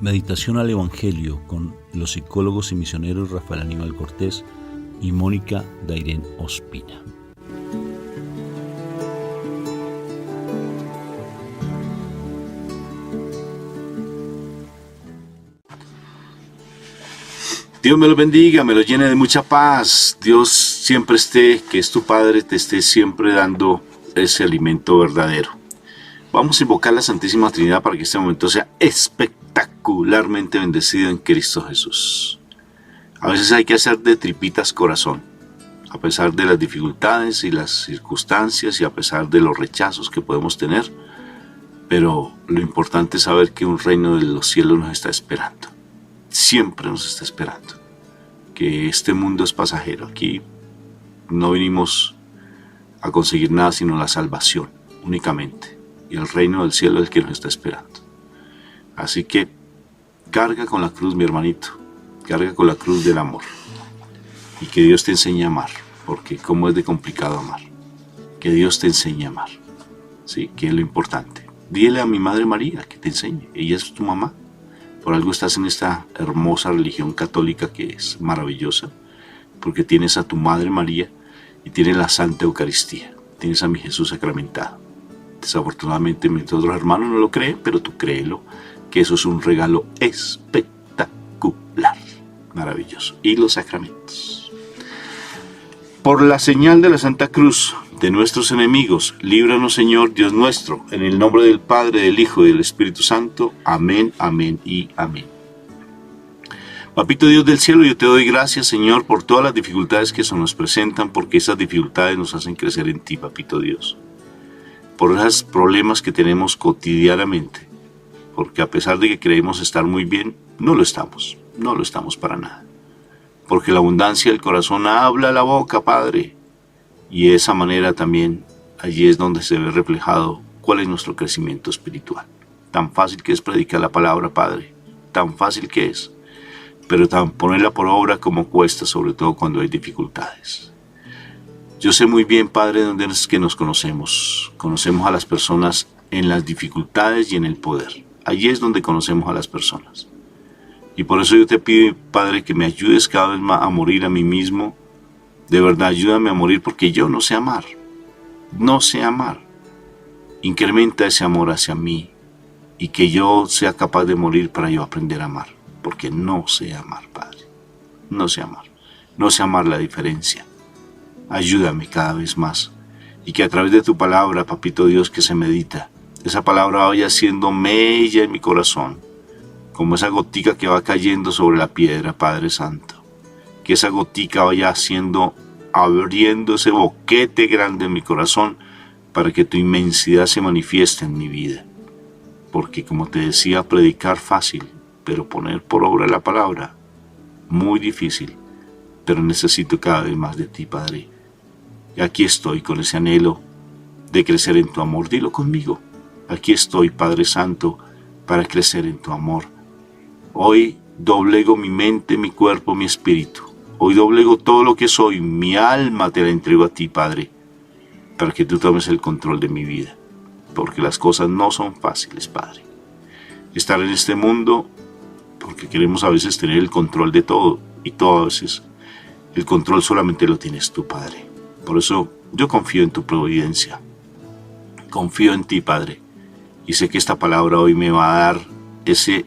Meditación al Evangelio con los psicólogos y misioneros Rafael Aníbal Cortés y Mónica Dairén Ospina. Dios me lo bendiga, me lo llene de mucha paz. Dios siempre esté, que es tu Padre, te esté siempre dando ese alimento verdadero. Vamos a invocar la Santísima Trinidad para que este momento sea espectacularmente bendecido en Cristo Jesús. A veces hay que hacer de tripitas corazón, a pesar de las dificultades y las circunstancias y a pesar de los rechazos que podemos tener, pero lo importante es saber que un reino de los cielos nos está esperando. Siempre nos está esperando, que este mundo es pasajero. Aquí no vinimos a conseguir nada sino la salvación únicamente, y el reino del cielo es el que nos está esperando. Así que carga con la cruz, mi hermanito, carga con la cruz del amor, y que Dios te enseñe a amar, porque cómo es de complicado amar. Que Dios te enseñe a amar, sí, que es lo importante. Dile a mi Madre María que te enseñe, ella es tu mamá. Por algo estás en esta hermosa religión católica que es maravillosa, porque tienes a tu Madre María y tienes la Santa Eucaristía, tienes a mi Jesús sacramentado. Desafortunadamente mis otros hermanos no lo creen, pero tú créelo, que eso es un regalo espectacular, maravilloso. Y los sacramentos. Por la señal de la Santa Cruz de nuestros enemigos, líbranos, Señor Dios nuestro, en el nombre del Padre, del Hijo y del Espíritu Santo. Amén, amén y amén. Papito Dios del cielo, yo te doy gracias, Señor, por todas las dificultades que se nos presentan, porque esas dificultades nos hacen crecer en ti, Papito Dios. Por esos problemas que tenemos cotidianamente, porque a pesar de que creemos estar muy bien, no lo estamos para nada. Porque la abundancia del corazón habla a la boca, Padre. Y de esa manera también, allí es donde se ve reflejado cuál es nuestro crecimiento espiritual. Tan fácil que es predicar la palabra, Padre. Tan fácil que es. Pero tan ponerla por obra como cuesta, sobre todo cuando hay dificultades. Yo sé muy bien, Padre, dónde es que nos conocemos. Conocemos a las personas en las dificultades y en el poder. Allí es donde conocemos a las personas. Y por eso yo te pido, Padre, que me ayudes cada vez más a morir a mí mismo. De verdad, ayúdame a morir porque yo no sé amar. No sé amar. Incrementa ese amor hacia mí y que yo sea capaz de morir para yo aprender a amar. Porque no sé amar, Padre. No sé amar. No sé amar la diferencia. Ayúdame cada vez más. Y que a través de tu palabra, Papito Dios, que se medita, esa palabra vaya siendo mella en mi corazón. Como esa gotica que va cayendo sobre la piedra, Padre Santo. Que esa gotica vaya abriendo ese boquete grande en mi corazón para que tu inmensidad se manifieste en mi vida. Porque como te decía, predicar fácil, pero poner por obra la palabra, muy difícil. Pero necesito cada vez más de ti, Padre. Y aquí estoy con ese anhelo de crecer en tu amor. Dilo conmigo. Aquí estoy, Padre Santo, para crecer en tu amor. Hoy doblego mi mente, mi cuerpo, mi espíritu. Hoy doblego todo lo que soy, mi alma te la entrego a ti, Padre, para que tú tomes el control de mi vida. Porque las cosas no son fáciles, Padre. Estar en este mundo, porque queremos a veces tener el control de todo, y todo a veces el control solamente lo tienes tú, Padre. Por eso yo confío en tu providencia. Confío en ti, Padre, y sé que esta palabra hoy me va a dar ese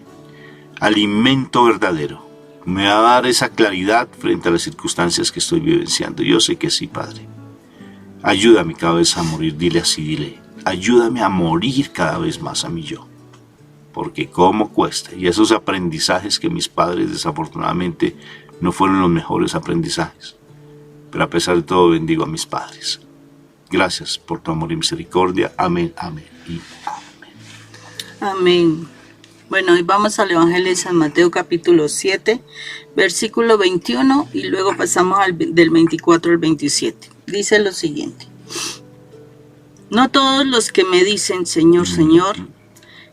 alimento verdadero. Me va a dar esa claridad frente a las circunstancias que estoy vivenciando. Yo sé que sí, Padre. Ayúdame cada vez a morir. Dile así, dile. Ayúdame a morir cada vez más a mí yo. Porque cómo cuesta. Y esos aprendizajes que mis padres desafortunadamente no fueron los mejores aprendizajes. Pero a pesar de todo bendigo a mis padres. Gracias por tu amor y misericordia. Amén, amén y amén. Amén. Bueno, hoy vamos al Evangelio de San Mateo capítulo 7, versículo 21 y luego pasamos del 24 al 27. Dice lo siguiente. No todos los que me dicen Señor, Señor,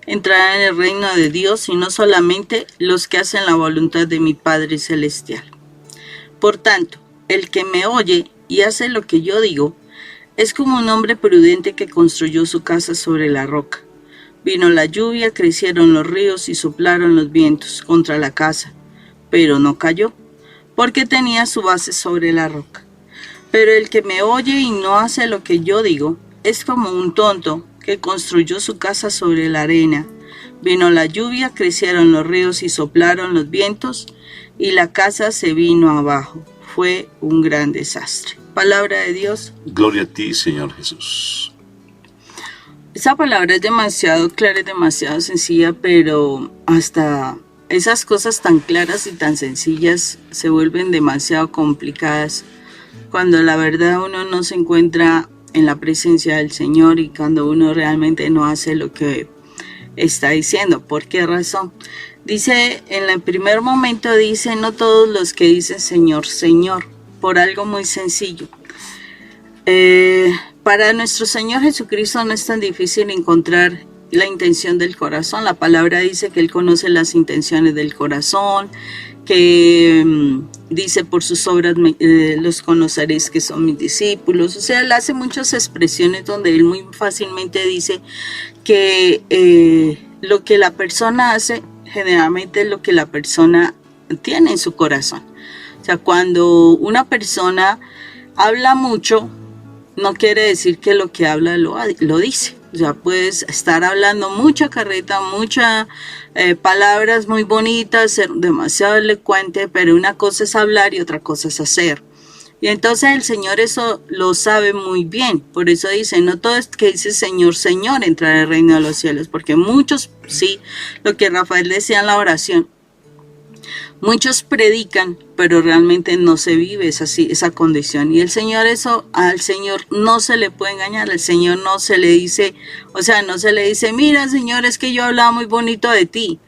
entrarán en el reino de Dios, sino solamente los que hacen la voluntad de mi Padre Celestial. Por tanto, el que me oye y hace lo que yo digo, es como un hombre prudente que construyó su casa sobre la roca. Vino la lluvia, crecieron los ríos y soplaron los vientos contra la casa, pero no cayó, porque tenía su base sobre la roca. Pero el que me oye y no hace lo que yo digo, es como un tonto que construyó su casa sobre la arena. Vino la lluvia, crecieron los ríos y soplaron los vientos, y la casa se vino abajo. Fue un gran desastre. Palabra de Dios. Gloria a ti, Señor Jesús. Esa palabra es demasiado clara, es demasiado sencilla, pero hasta esas cosas tan claras y tan sencillas se vuelven demasiado complicadas cuando la verdad uno no se encuentra en la presencia del Señor y cuando uno realmente no hace lo que está diciendo. ¿Por qué razón? Dice, en el primer momento dice, no todos los que dicen Señor, Señor, por algo muy sencillo. Para nuestro Señor Jesucristo no es tan difícil encontrar la intención del corazón. La palabra dice que Él conoce las intenciones del corazón, que dice por sus obras los conoceréis que son mis discípulos. O sea, Él hace muchas expresiones donde Él muy fácilmente dice que lo que la persona hace generalmente es lo que la persona tiene en su corazón. O sea, cuando una persona habla mucho, no quiere decir que lo que habla lo dice. O sea, puedes estar hablando mucha carreta, muchas palabras muy bonitas, ser demasiado elocuente, pero una cosa es hablar y otra cosa es hacer. Y entonces el Señor eso lo sabe muy bien. Por eso dice, no todo es que dice Señor, Señor, entrar al reino de los cielos. Porque muchos, sí, lo que Rafael decía en la oración, muchos predican, pero realmente no se vive esa condición. Y el Señor al Señor no se le puede engañar. Al Señor no se le dice, o sea, no se le dice, mira Señor, es que yo hablaba muy bonito de ti.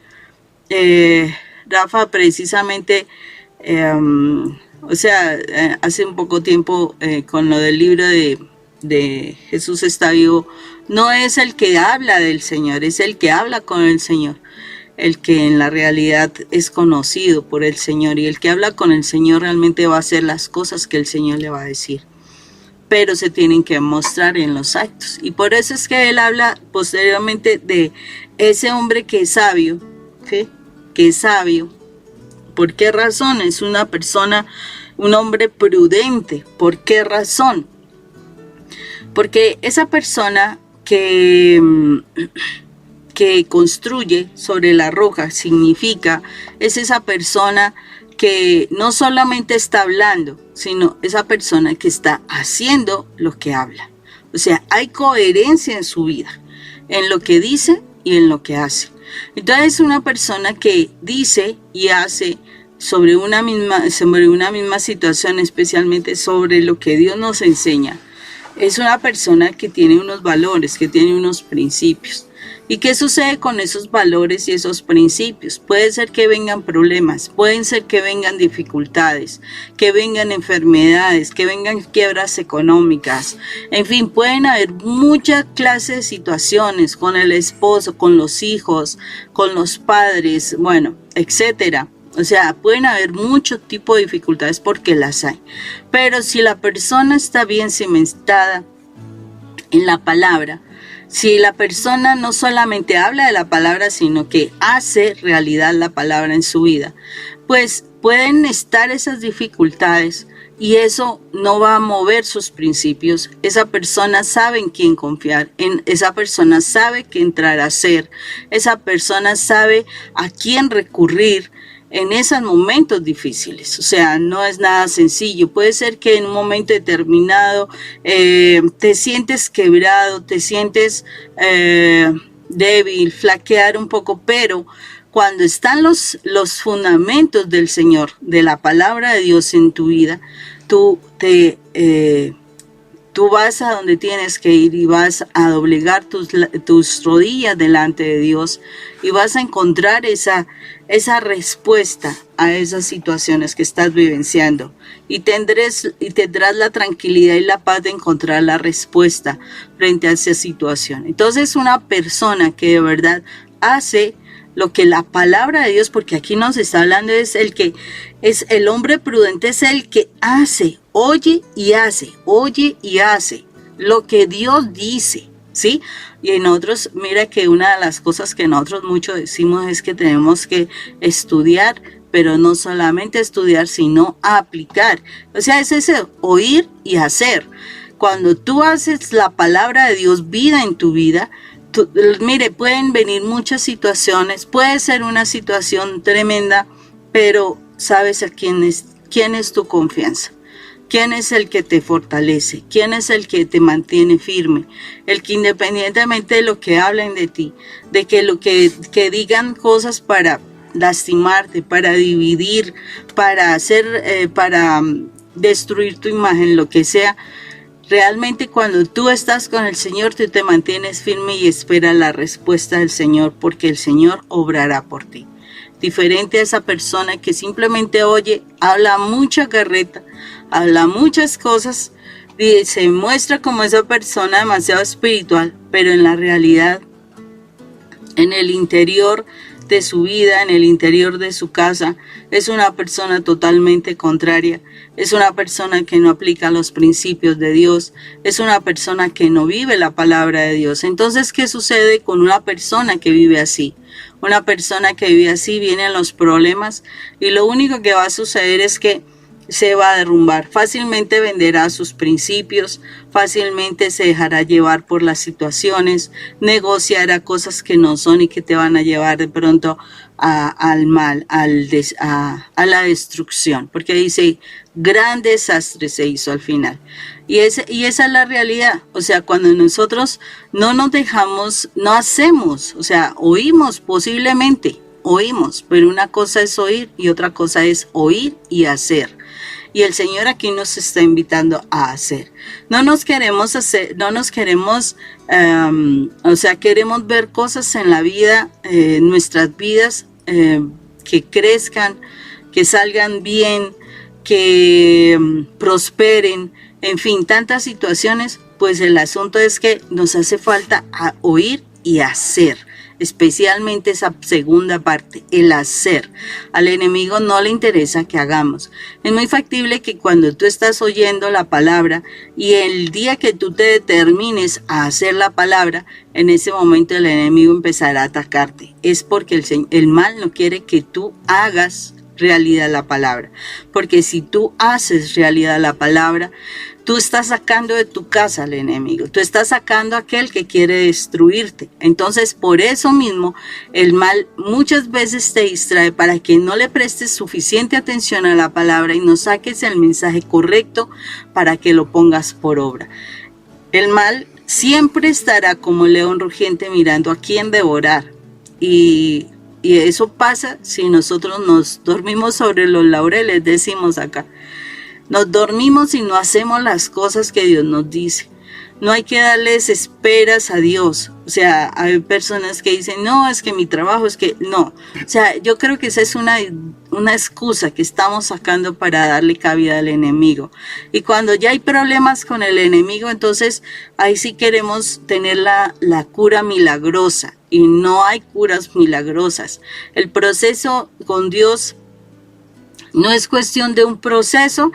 Rafa precisamente, hace un poco tiempo con lo del libro de Jesús está vivo, no es el que habla del Señor, es el que habla con el Señor. El que en la realidad es conocido por el Señor, y el que habla con el Señor realmente va a hacer las cosas que el Señor le va a decir, pero se tienen que mostrar en los actos. Y por eso es que él habla posteriormente de ese hombre que es sabio, ¿sí? Que es sabio. ¿Por qué razón? Es una persona, un hombre prudente. ¿Por qué razón? Porque esa persona que construye sobre la roca significa, es esa persona que no solamente está hablando, sino esa persona que está haciendo lo que habla. O sea, hay coherencia en su vida, en lo que dice y en lo que hace. Entonces es una persona que dice y hace sobre una misma situación, especialmente sobre lo que Dios nos enseña. Es una persona que tiene unos valores, que tiene unos principios. ¿Y qué sucede con esos valores y esos principios? Puede ser que vengan problemas, pueden ser que vengan dificultades, que vengan enfermedades, que vengan quiebras económicas. En fin, pueden haber muchas clases de situaciones con el esposo, con los hijos, con los padres, bueno, etcétera. O sea, pueden haber muchos tipos de dificultades porque las hay. Pero si la persona está bien cimentada en la palabra, si la persona no solamente habla de la palabra, sino que hace realidad la palabra en su vida, pues pueden estar esas dificultades y eso no va a mover sus principios. Esa persona sabe en quién confiar, esa persona sabe qué entrar a hacer, esa persona sabe a quién recurrir en esos momentos difíciles. O sea, no es nada sencillo. Puede ser que en un momento determinado te sientes quebrado, te sientes débil, flaquear un poco, pero cuando están los fundamentos del Señor, de la palabra de Dios en tu vida, tú vas a donde tienes que ir y vas a doblegar tus rodillas delante de Dios y vas a encontrar esa respuesta a esas situaciones que estás vivenciando y tendrás la tranquilidad y la paz de encontrar la respuesta frente a esa situación. Entonces, una persona que de verdad hace lo que la palabra de Dios, porque aquí nos está hablando, es el hombre prudente, es el que hace, oye y hace lo que Dios dice, ¿sí? Y en otros, mira que una de las cosas que nosotros mucho decimos es que tenemos que estudiar, pero no solamente estudiar, sino aplicar. O sea, es ese oír y hacer. Cuando tú haces la palabra de Dios vida en tu vida, mire, pueden venir muchas situaciones, puede ser una situación tremenda, pero sabes a quién es tu confianza. ¿Quién es el que te fortalece? ¿Quién es el que te mantiene firme? El que independientemente de lo que hablen de ti, de que digan cosas para lastimarte, para dividir, para destruir tu imagen, lo que sea, realmente cuando tú estás con el Señor, tú te mantienes firme y esperas la respuesta del Señor, porque el Señor obrará por ti. Diferente a esa persona que simplemente oye, habla mucha carreta, habla muchas cosas y se muestra como esa persona demasiado espiritual, pero en la realidad, en el interior de su vida, en el interior de su casa, es una persona totalmente contraria, es una persona que no aplica los principios de Dios, es una persona que no vive la palabra de Dios. Entonces, ¿qué sucede con una persona que vive así? Una persona que vive así, vienen los problemas y lo único que va a suceder es que se va a derrumbar, fácilmente venderá sus principios, fácilmente se dejará llevar por las situaciones, negociará cosas que no son y que te van a llevar de pronto al mal, a la destrucción, porque dice, gran desastre se hizo al final. Y esa es la realidad, o sea, cuando nosotros no nos dejamos, no hacemos, o sea, oímos posiblemente, oímos, pero una cosa es oír y otra cosa es oír y hacer. Y el Señor aquí nos está invitando a hacer. No nos queremos hacer, no nos queremos, queremos ver cosas en la vida, nuestras vidas, que crezcan, que salgan bien, que prosperen, en fin, tantas situaciones. Pues el asunto es que nos hace falta oír y hacer. Especialmente esa segunda parte, el hacer. Al enemigo no le interesa que hagamos. Es muy factible que cuando tú estás oyendo la palabra y el día que tú te determines a hacer la palabra, en ese momento el enemigo empezará a atacarte. Es porque el mal no quiere que tú hagas realidad la palabra. Porque si tú haces realidad la palabra, tú estás sacando de tu casa al enemigo, tú estás sacando a aquel que quiere destruirte. Entonces, por eso mismo, el mal muchas veces te distrae para que no le prestes suficiente atención a la palabra y no saques el mensaje correcto para que lo pongas por obra. El mal siempre estará como león rugiente mirando a quién devorar. Y eso pasa si nosotros nos dormimos sobre los laureles, decimos acá. Nos dormimos y no hacemos las cosas que Dios nos dice. No hay que darles esperas a Dios. O sea, hay personas que dicen, no, es que mi trabajo, es que no. O sea, yo creo que esa es una excusa que estamos sacando para darle cabida al enemigo. Y cuando ya hay problemas con el enemigo, entonces ahí sí queremos tener la cura milagrosa. Y no hay curas milagrosas. El proceso con Dios no es cuestión de un proceso,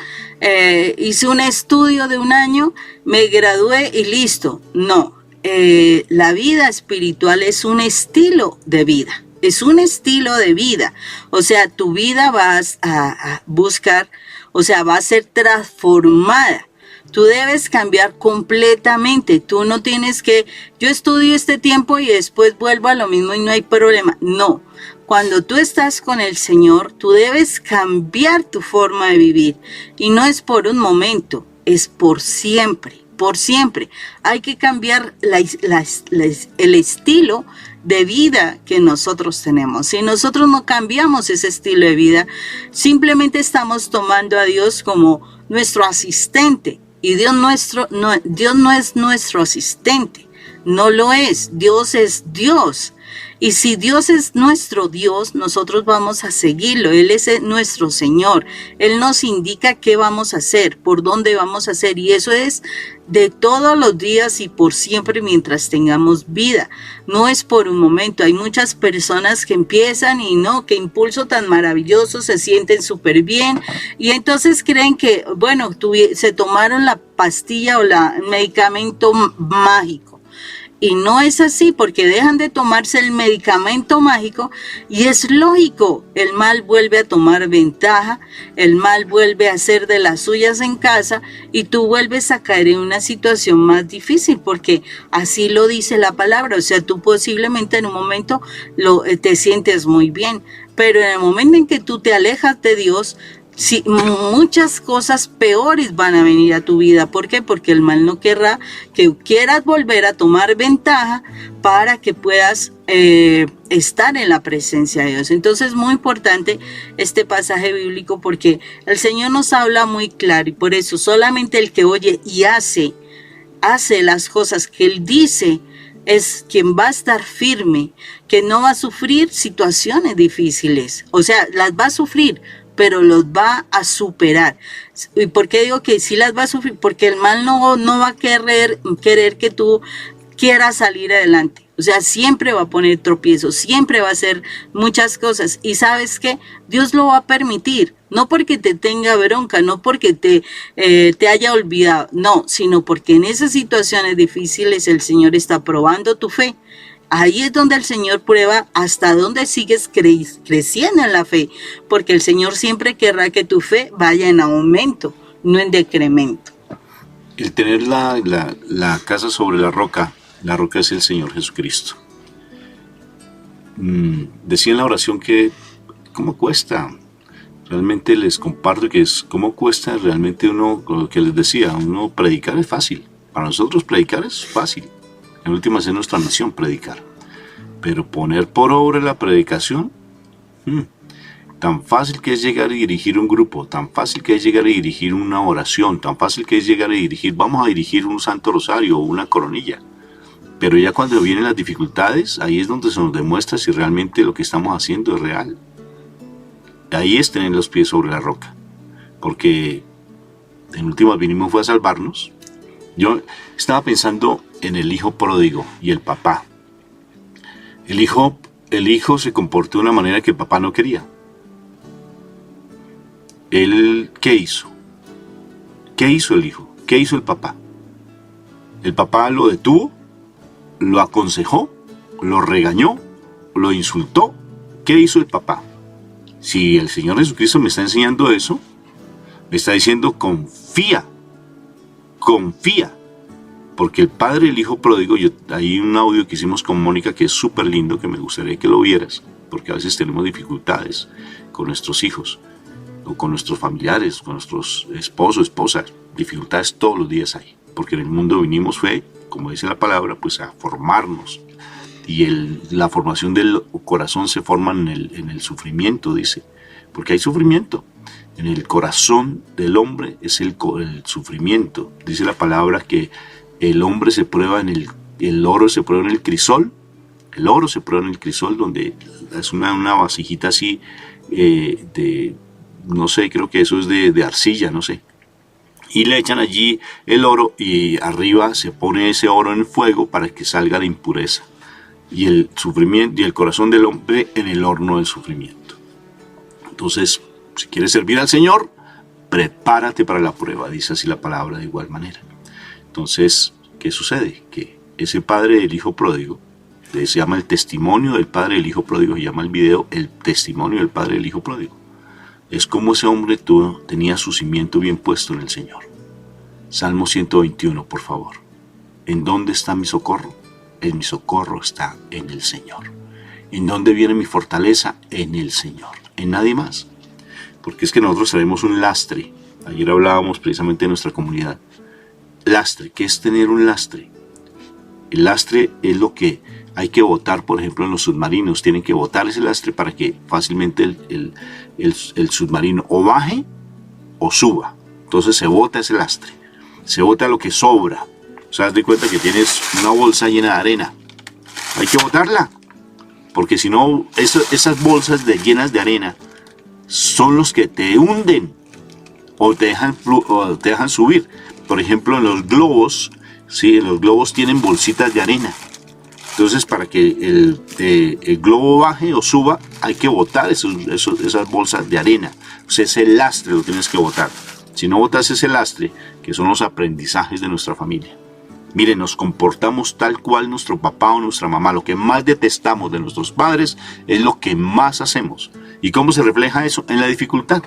hice un estudio de 1 año, me gradué y listo. No, la vida espiritual es un estilo de vida, es un estilo de vida. O sea, tu vida vas a buscar, o sea, va a ser transformada. Tú debes cambiar completamente. Tú no tienes que, yo estudio este tiempo y después vuelvo a lo mismo y no hay problema. No. Cuando tú estás con el Señor, tú debes cambiar tu forma de vivir. Y no es por un momento, es por siempre, por siempre. Hay que cambiar el estilo de vida que nosotros tenemos. Si nosotros no cambiamos ese estilo de vida, simplemente estamos tomando a Dios como nuestro asistente. Y Dios no es nuestro asistente, no lo es. Dios es Dios. Y si Dios es nuestro Dios, nosotros vamos a seguirlo. Él es nuestro Señor. Él nos indica qué vamos a hacer, por dónde vamos a hacer. Y eso es de todos los días y por siempre mientras tengamos vida. No es por un momento. Hay muchas personas que empiezan y no, qué impulso tan maravilloso, se sienten súper bien. Y entonces creen que, bueno, se tomaron la pastilla o el medicamento mágico. Y no es así, porque dejan de tomarse el medicamento mágico y es lógico, el mal vuelve a tomar ventaja, el mal vuelve a hacer de las suyas en casa y tú vuelves a caer en una situación más difícil, porque así lo dice la palabra. O sea, tú posiblemente en un momento te sientes muy bien, pero en el momento en que tú te alejas de Dios, sí, muchas cosas peores van a venir a tu vida. ¿Por qué? Porque el mal no querrá que quieras volver a tomar ventaja para que puedas estar en la presencia de Dios. Entonces, muy importante este pasaje bíblico, porque el Señor nos habla muy claro, y por eso solamente el que oye y hace las cosas que Él dice es quien va a estar firme, que no va a sufrir situaciones difíciles. O sea, las va a sufrir, pero los va a superar. ¿Y por qué digo que sí las va a sufrir? Porque el mal no va a querer que tú quieras salir adelante. O sea, siempre va a poner tropiezos, siempre va a hacer muchas cosas. Y ¿sabes qué? Dios lo va a permitir, no porque te tenga bronca, no porque te haya olvidado, no, sino porque en esas situaciones difíciles el Señor está probando tu fe. Ahí es donde el Señor prueba hasta dónde sigues creciendo en la fe, porque el Señor siempre querrá que tu fe vaya en aumento, no en decremento. El tener la casa sobre la roca es el Señor Jesucristo. Decía en la oración que, ¿cómo cuesta? Realmente les comparto que es cómo cuesta realmente uno, lo que les decía, uno predicar es fácil. Para nosotros predicar es fácil. En últimas es nuestra misión predicar. Pero poner por obra la predicación, tan fácil que es llegar y dirigir un grupo, tan fácil que es llegar y dirigir una oración, tan fácil que es llegar y dirigir, vamos a dirigir un santo rosario o una coronilla. Pero ya cuando vienen las dificultades, ahí es donde se nos demuestra si realmente lo que estamos haciendo es real. Ahí es tener los pies sobre la roca. Porque en últimas vinimos fue a salvarnos. Yo estaba pensando en el hijo pródigo y el papá. El hijo se comportó de una manera que el papá no quería. ¿Él qué hizo? ¿Qué hizo el hijo? ¿Qué hizo el papá? El papá lo detuvo, lo aconsejó, lo regañó, lo insultó. ¿Qué hizo el papá? Si el Señor Jesucristo me está enseñando eso, me está diciendo confía. Porque el padre del hijo pródigo, hay un audio que hicimos con Mónica que es súper lindo, que me gustaría que lo vieras, porque a veces tenemos dificultades con nuestros hijos, o con nuestros familiares, con nuestros esposos, esposas, dificultades todos los días hay, porque en el mundo vinimos fue, como dice la palabra, pues a formarnos, y la formación del corazón se forma en el sufrimiento, dice, porque hay sufrimiento. En el corazón del hombre es el sufrimiento. Dice la palabra que el hombre se prueba el oro se prueba en el crisol. El oro se prueba en el crisol, donde es una vasijita así no sé, creo que eso es de arcilla, no sé. Y le echan allí el oro y arriba se pone ese oro en fuego para que salga la impureza. Y el sufrimiento y el corazón del hombre en el horno del sufrimiento. Entonces, si quieres servir al Señor, prepárate para la prueba, dice así la palabra de igual manera. Entonces, ¿qué sucede? Que ese padre del hijo pródigo, se llama el testimonio del padre del hijo pródigo, se llama el video el testimonio del padre del hijo pródigo. Es como ese hombre tenía su cimiento bien puesto en el Señor. Salmo 121, por favor. ¿En dónde está mi socorro? Mi socorro está en el Señor. ¿En dónde viene mi fortaleza? En el Señor. En nadie más. Porque es que nosotros tenemos un lastre. Ayer hablábamos precisamente de nuestra comunidad. Lastre, ¿qué es tener un lastre? El lastre es lo que hay que botar, por ejemplo, en los submarinos. Tienen que botar ese lastre para que fácilmente el submarino o baje o suba. Entonces se bota ese lastre. Se bota lo que sobra. O sea, haz de cuenta que tienes una bolsa llena de arena. Hay que botarla. Porque si no, esas bolsas llenas de arena son los que te hunden o te dejan subir. Por ejemplo, en los globos, ¿sí? Los globos tienen bolsitas de arena. Entonces, para que el globo baje o suba, hay que botar esas bolsas de arena. O sea, ese lastre lo tienes que botar. Si no botas ese lastre, que son los aprendizajes de nuestra familia, Mire, nos comportamos tal cual nuestro papá o nuestra mamá. Lo que más detestamos de nuestros padres es lo que más hacemos. ¿Y cómo se refleja eso? En la dificultad.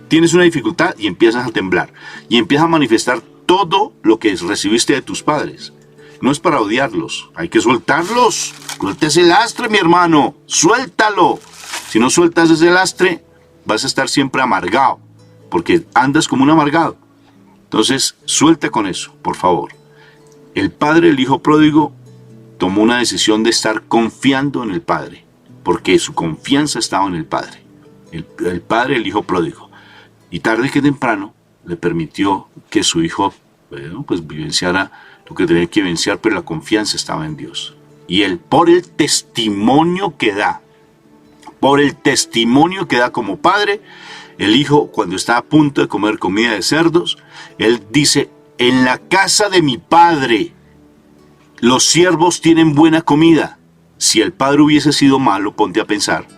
Tienes una dificultad y empiezas a temblar. Y empiezas a manifestar todo lo que recibiste de tus padres. No es para odiarlos, hay que soltarlos. Suelta ese lastre, mi hermano, suéltalo. Si no sueltas ese lastre, vas a estar siempre amargado, porque andas como un amargado. Entonces, suelta con eso, por favor. El padre, el hijo pródigo, tomó una decisión de estar confiando en el padre, porque su confianza estaba en el padre. El padre, el hijo pródigo. Y tarde que temprano, le permitió que su hijo, pues vivenciara lo que tenía que vivenciar, pero la confianza estaba en Dios. Y él, por el testimonio que da como padre, el hijo, cuando está a punto de comer comida de cerdos, él dice: en la casa de mi padre los siervos tienen buena comida. Si el padre hubiese sido malo, ponte a pensar,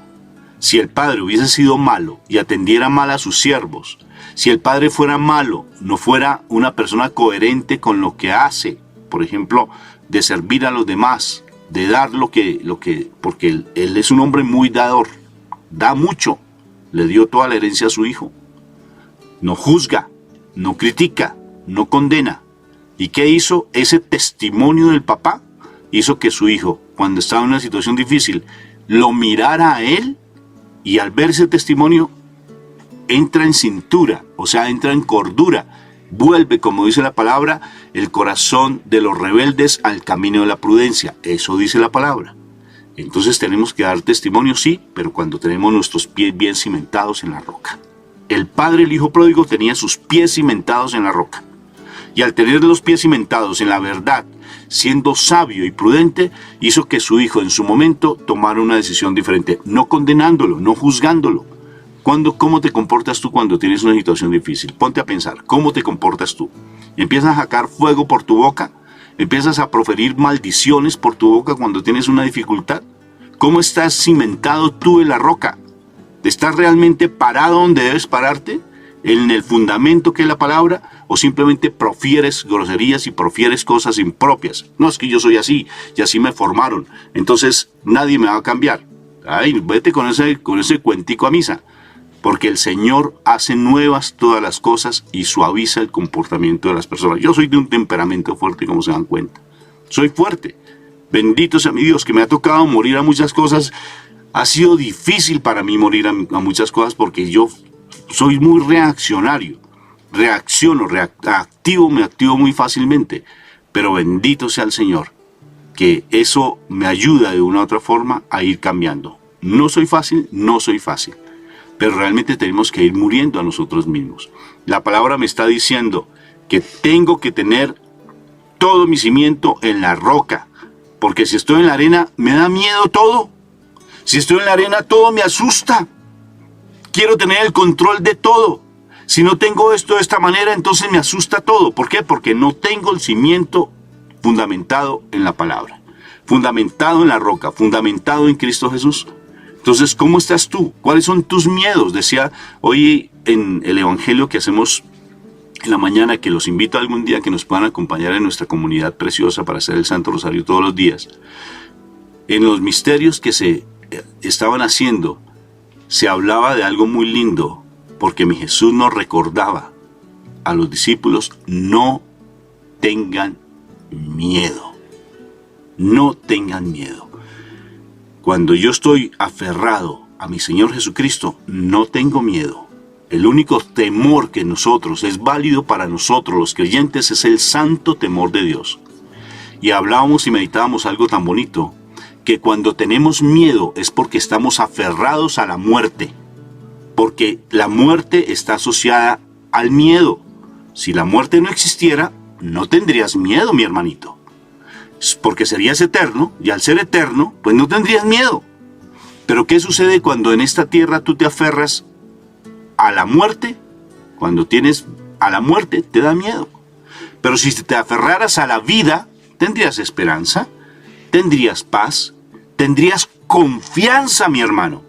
si el padre hubiese sido malo y atendiera mal a sus siervos, si el padre fuera malo, no fuera una persona coherente con lo que hace, por ejemplo, de servir a los demás, de dar porque él es un hombre muy dador, da mucho, le dio toda la herencia a su hijo, no juzga, no critica, no condena. ¿Y qué hizo? Ese testimonio del papá hizo que su hijo, cuando estaba en una situación difícil, lo mirara a él, y al ver ese testimonio entra en cintura, o sea, entra en cordura, vuelve, como dice la palabra, el corazón de los rebeldes al camino de la prudencia. Eso dice la palabra. Entonces tenemos que dar testimonio, sí, pero cuando tenemos nuestros pies bien cimentados en la roca. El padre, el hijo pródigo, tenía sus pies cimentados en la roca. Y al tener los pies cimentados en la verdad, siendo sabio y prudente, hizo que su hijo en su momento tomara una decisión diferente, no condenándolo, no juzgándolo. ¿Cómo te comportas tú cuando tienes una situación difícil? Ponte a pensar, ¿cómo te comportas tú? ¿Empiezas a sacar fuego por tu boca? ¿Empiezas a proferir maldiciones por tu boca cuando tienes una dificultad? ¿Cómo estás cimentado tú en la roca? ¿Estás realmente parado donde debes pararte? ¿En el fundamento que es la palabra? ¿O simplemente profieres groserías y profieres cosas impropias? No, es que yo soy así y así me formaron, entonces nadie me va a cambiar. Ay, vete con ese cuentico a misa. Porque el Señor hace nuevas todas las cosas y suaviza el comportamiento de las personas. Yo soy de un temperamento fuerte, como se dan cuenta. Soy fuerte. Bendito sea mi Dios, que me ha tocado morir a muchas cosas. Ha sido difícil para mí morir a muchas cosas porque yo soy muy reaccionario. Reacciono, me activo muy fácilmente. Pero bendito sea el Señor, que eso me ayuda de una u otra forma a ir cambiando. No soy fácil. Pero realmente tenemos que ir muriendo a nosotros mismos. La palabra me está diciendo que tengo que tener todo mi cimiento en la roca. Porque si estoy en la arena, me da miedo todo. Si estoy en la arena, todo me asusta. Quiero tener el control de todo. Si no tengo esto de esta manera, entonces me asusta todo. ¿Por qué? Porque no tengo el cimiento fundamentado en la palabra. Fundamentado en la roca, fundamentado en Cristo Jesús. Entonces, ¿cómo estás tú? ¿Cuáles son tus miedos? Decía hoy en el evangelio que hacemos en la mañana, que los invito algún día que nos puedan acompañar en nuestra comunidad preciosa para hacer el Santo Rosario todos los días. En los misterios que se estaban haciendo, se hablaba de algo muy lindo, porque mi Jesús nos recordaba a los discípulos: no tengan miedo. No tengan miedo. Cuando yo estoy aferrado a mi Señor Jesucristo, no tengo miedo. El único temor que nosotros es válido para nosotros los creyentes es el santo temor de Dios. Y hablábamos y meditábamos algo tan bonito, que cuando tenemos miedo es porque estamos aferrados a la muerte. Porque la muerte está asociada al miedo. Si la muerte no existiera, no tendrías miedo, mi hermanito. Porque serías eterno, y al ser eterno, pues no tendrías miedo. Pero ¿qué sucede cuando en esta tierra tú te aferras a la muerte? Cuando tienes a la muerte, te da miedo. Pero si te aferraras a la vida, tendrías esperanza, tendrías paz, tendrías confianza, mi hermano.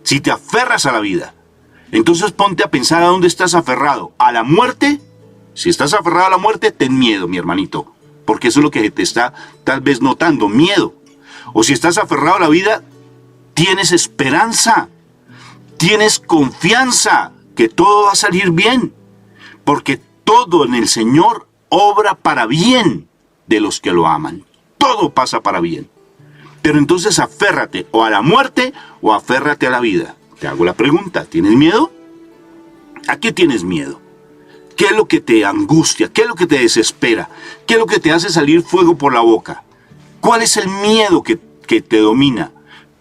Si te aferras a la vida. Entonces ponte a pensar a dónde estás aferrado. ¿A la muerte? Si estás aferrado a la muerte, ten miedo, mi hermanito. porque eso es lo que te está tal vez notando, miedo. O si estás aferrado a la vida, tienes esperanza, tienes confianza que todo va a salir bien, porque todo en el Señor obra para bien de los que lo aman. Todo pasa para bien. Pero entonces aférrate o a la muerte o aférrate a la vida. Te hago la pregunta, ¿tienes miedo? ¿A qué tienes miedo? ¿Qué es lo que te angustia? ¿Qué es lo que te desespera? ¿Qué es lo que te hace salir fuego por la boca? ¿Cuál es el miedo que te domina?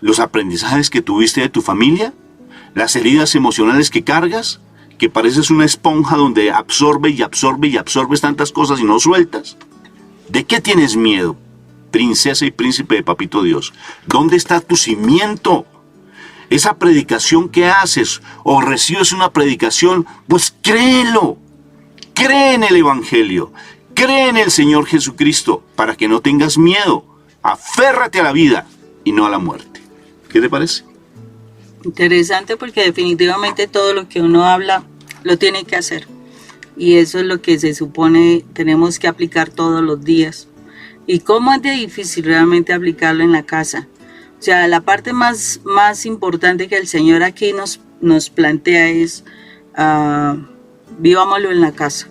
¿Los aprendizajes que tuviste de tu familia? ¿Las heridas emocionales que cargas? ¿Que pareces una esponja donde absorbe y absorbe y absorbes tantas cosas y no sueltas? ¿De qué tienes miedo, princesa y príncipe de Papito Dios? ¿Dónde está tu cimiento? Esa predicación que haces o recibes una predicación, pues créelo. Cree en el Evangelio. Cree en el Señor Jesucristo para que no tengas miedo. Aférrate a la vida y no a la muerte. ¿Qué te parece? Interesante, porque definitivamente todo lo que uno habla lo tiene que hacer. Y eso es lo que se supone tenemos que aplicar todos los días. ¿Y cómo es de difícil realmente aplicarlo en la casa? O sea, la parte más importante que el Señor aquí nos plantea es vivámoslo en la casa.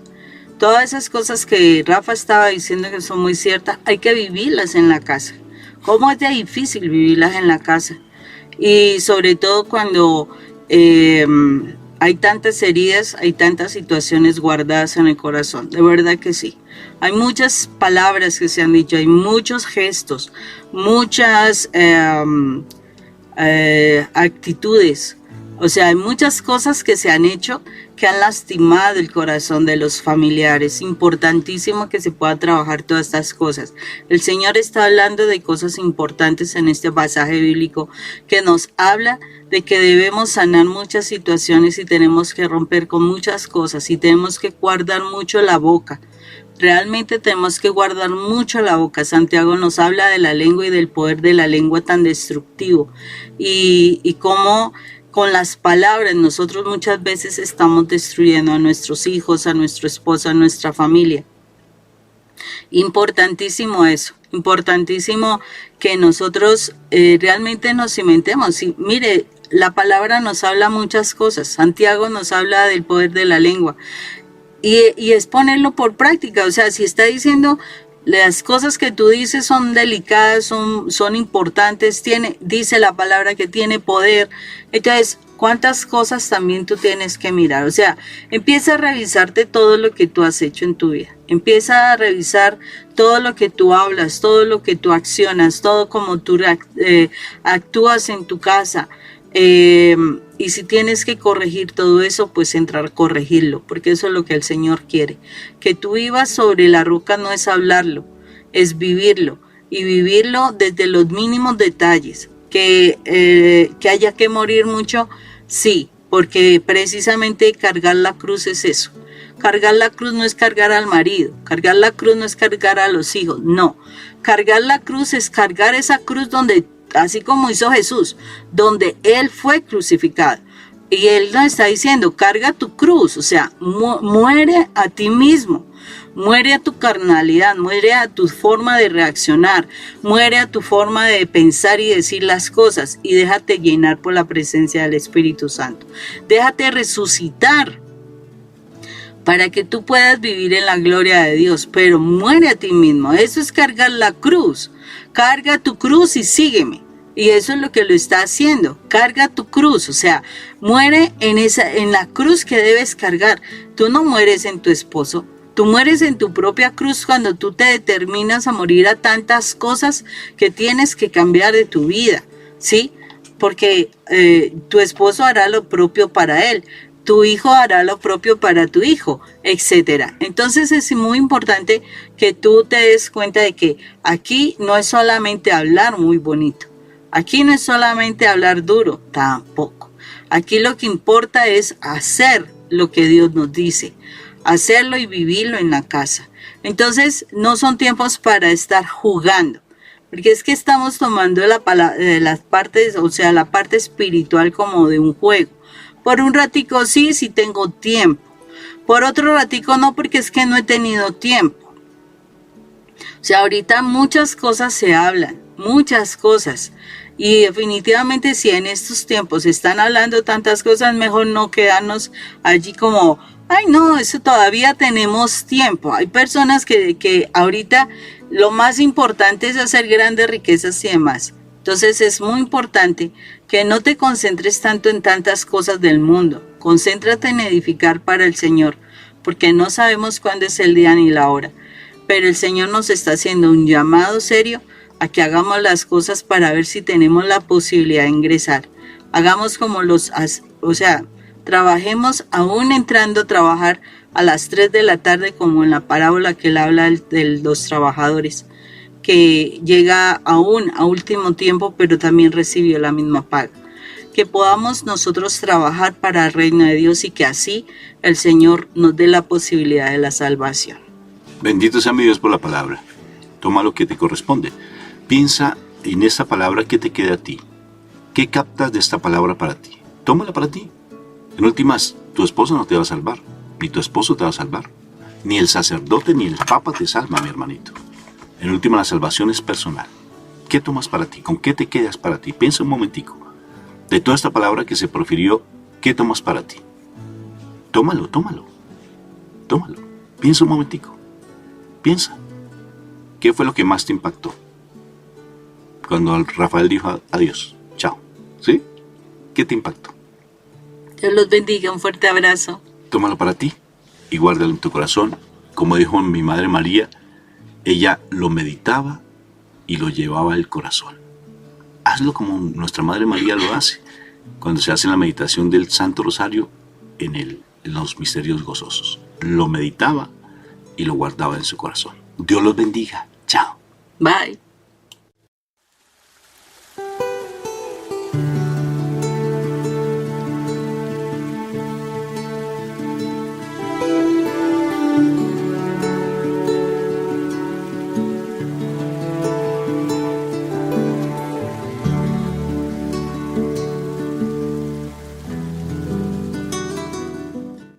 Todas esas cosas que Rafa estaba diciendo que son muy ciertas, hay que vivirlas en la casa. ¿Cómo es de difícil vivirlas en la casa? Y sobre todo cuando hay tantas heridas, hay tantas situaciones guardadas en el corazón. De verdad que sí. Hay muchas palabras que se han dicho, hay muchos gestos, muchas actitudes. O sea, hay muchas cosas que se han hecho que han lastimado el corazón de los familiares. Importantísimo que se pueda trabajar todas estas cosas. El Señor está hablando de cosas importantes en este pasaje bíblico que nos habla de que debemos sanar muchas situaciones y tenemos que romper con muchas cosas y tenemos que guardar mucho la boca. Realmente tenemos que guardar mucho la boca. Santiago nos habla de la lengua y del poder de la lengua tan destructivo y cómo con las palabras nosotros muchas veces estamos destruyendo a nuestros hijos, a nuestro esposo, a nuestra familia. Importantísimo eso, importantísimo que nosotros realmente nos cimentemos. Y mire, la palabra nos habla muchas cosas. Santiago nos habla del poder de la lengua y es ponerlo por práctica. O sea, si está diciendo las cosas que tú dices son delicadas, son importantes, dice la palabra que tiene poder. Entonces, ¿cuántas cosas también tú tienes que mirar? O sea, empieza a revisarte todo lo que tú has hecho en tu vida. Empieza a revisar todo lo que tú hablas, todo lo que tú accionas, todo como tú actúas en tu casa. Y si tienes que corregir todo eso, pues entrar a corregirlo, porque eso es lo que el Señor quiere. Que tú vivas sobre la roca no es hablarlo, es vivirlo, y vivirlo desde los mínimos detalles. Que haya que morir mucho, sí, porque precisamente cargar la cruz es eso. Cargar la cruz no es cargar al marido, cargar la cruz no es cargar a los hijos, no. Cargar la cruz es cargar esa cruz donde, así como hizo Jesús, donde Él fue crucificado. Y Él nos está diciendo, carga tu cruz, o sea, muere a ti mismo, muere a tu carnalidad, muere a tu forma de reaccionar, muere a tu forma de pensar y decir las cosas y déjate llenar por la presencia del Espíritu Santo. Déjate resucitar para que tú puedas vivir en la gloria de Dios, pero muere a ti mismo. Eso es cargar la cruz. Carga tu cruz y sígueme. Y eso es lo que lo está haciendo. Carga tu cruz, o sea, muere en la cruz que debes cargar. Tú no mueres en tu esposo, tú mueres en tu propia cruz cuando tú te determinas a morir a tantas cosas que tienes que cambiar de tu vida, ¿sí? Porque tu esposo hará lo propio para él, tu hijo hará lo propio para tu hijo, etcétera. Entonces es muy importante que tú te des cuenta de que aquí no es solamente hablar muy bonito. Aquí no es solamente hablar duro, tampoco. Aquí lo que importa es hacer lo que Dios nos dice, hacerlo y vivirlo en la casa. Entonces, no son tiempos para estar jugando, porque es que estamos tomando las partes, o sea, la parte espiritual como de un juego. Por un ratico sí tengo tiempo. Por otro ratico no, porque es que no he tenido tiempo. O sea, ahorita muchas cosas se hablan, muchas cosas. Y definitivamente si en estos tiempos se están hablando tantas cosas, mejor no quedarnos allí como, ay no, eso todavía tenemos tiempo. Hay personas que ahorita lo más importante es hacer grandes riquezas y demás. Entonces es muy importante que no te concentres tanto en tantas cosas del mundo. Concéntrate en edificar para el Señor, porque no sabemos cuándo es el día ni la hora. Pero el Señor nos está haciendo un llamado serio a que hagamos las cosas para ver si tenemos la posibilidad de ingresar. Hagamos como trabajemos aún entrando a trabajar a las 3 de la tarde, como en la parábola que él habla de los trabajadores, que llega aún a último tiempo, pero también recibió la misma paga. Que podamos nosotros trabajar para el reino de Dios y que así el Señor nos dé la posibilidad de la salvación. Bendito sea mi Dios por la palabra. Toma lo que te corresponde. Piensa en esta palabra que te queda a ti. ¿Qué captas de esta palabra para ti? Tómala para ti. En últimas, tu esposa no te va a salvar, ni tu esposo te va a salvar, ni el sacerdote ni el papa te salva, mi hermanito. En última, la salvación es personal. ¿Qué tomas para ti? ¿Con qué te quedas para ti? Piensa un momentico. De toda esta palabra que se profirió, ¿qué tomas para ti? Tómalo. Piensa un momentico. Piensa. ¿Qué fue lo que más te impactó? Cuando Rafael dijo adiós, chao. ¿Sí? ¿Qué te impactó? Dios los bendiga, un fuerte abrazo. Tómalo para ti y guárdalo en tu corazón. Como dijo mi madre María, ella lo meditaba y lo llevaba al corazón. Hazlo como nuestra Madre María lo hace cuando se hace la meditación del Santo Rosario en los misterios gozosos. Lo meditaba y lo guardaba en su corazón. Dios los bendiga. Chao. Bye.